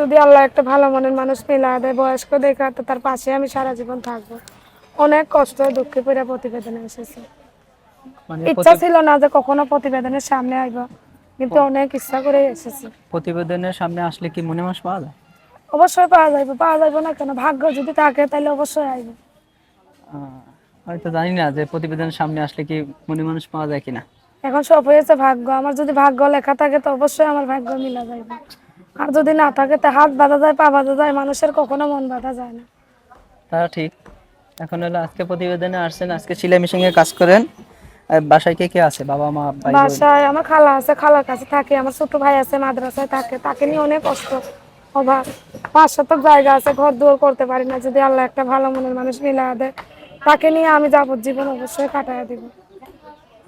যদি আল্লাহ একটা ভালো মনের মানুষ মিলা দেয় বয়স্ক দেখা, তো তার পাশে আমি সারা জীবন থাকবো। অনেক কষ্ট দুঃখে পড়ে প্রতিবেদনে এসেছে। মানে ইচ্ছা ছিল না যে কখনো প্রতিবেদনের সামনে আইব, কিন্তু অনেক ইচ্ছা করে এসেছে। প্রতিবেদনের সামনে আসলে কি মনে মাস পাওয়া যায়? অবশ্যই পাওয়া যাইব না কেন? ভাগ্য যদি থাকে তাহলে অবশ্যই আইব। হয়তো জানি না যে প্রতিবেদনের সামনে আসলে কি মনে মানুষ পাওয়া যায় কিনা। এখন সব হয়েছে ভাগ্য, আমার যদি ভাগ্য লেখা থাকে তো অবশ্যই আমার ভাগ্য মিলা যাইবে। আর যদি না থাকে তো হাত বাঁধা যায়, পা বাঁধা যায়, মানুষের কখনো মন বাঁধা যায় না। তা ঠিক। এখন হলো আজকে প্রতিবেদনে আসছেন, আজকে সেলাই মেশিনে কাজ করেন। বাসায় কে কে আছে, বাবা মা ভাই বোন? বাসায় আমার খালা আছে, খালার কাছে থাকে। আমার ছোট ভাই আছে, মাদ্রাসায় থাকে, তাকে নিয়ে অনেক কষ্ট, অভাব। 5 শতক জায়গা আছে, ঘর দুয়ার করতে পারি না। যদি আল্লাহ একটা ভালো মনের মানুষ মিলা দেয়, তাকে নিয়ে আমি যাবজ্জীবন অবশ্যই কাটায় দিব।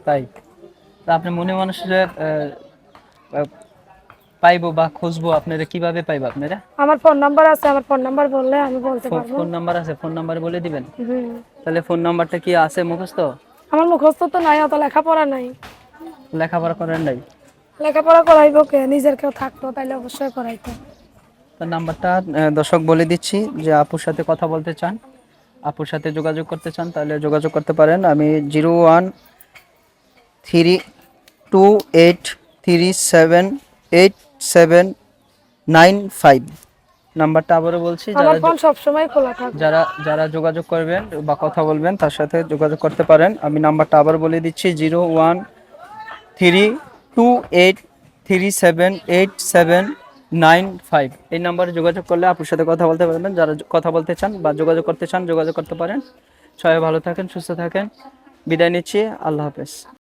তাই? তা আপনি মনে মানুষের আহ, পাইবো বা খুঁজবো আপনারা কিভাবে পাইবো আপনারা? আমার ফোন নাম্বার আছে, আমার ফোন নাম্বার বললে আমি বলতে পারবো। ফোন নাম্বার আছে, ফোন নাম্বার বলে দিবেন। হুম। তাহলে ফোন নাম্বারটা কি আছে মুখস্থ? আমার মুখস্থ তো নাই, অত লেখাপড়া নাই। লেখাপড়া করেন নাই? লেখাপড়া করাইবো কে? নিজের কেউ থাকতো তাইলে অবশ্যই করাইতো। তার নাম্বারটা দর্শক বলে দিচ্ছি, যে আপুর সাথে কথা বলতে চান, আপুর সাথে যোগাযোগ করতে চান, তাহলে যোগাযোগ করতে পারেন। আমি 0132837879 নাম্বারটা আবারও বলছি। আমার ফোন সবসময় খোলা থাকে। যারা যারা যোগাযোগ করবেন বা কথা বলবেন তার সাথে যোগাযোগ করতে পারেন। আমি নাম্বারটা আবার বলে দিচ্ছি, 0132837879 এই নাম্বারে যোগাযোগ করলে আপুর সাথে কথা বলতে পারবেন। যারা কথা বলতে চান বা যোগাযোগ করতে চান যোগাযোগ করতে পারেন। সবাই ভালো থাকেন, সুস্থ থাকেন। বিদায় নিচ্ছি। আল্লাহ হাফেজ।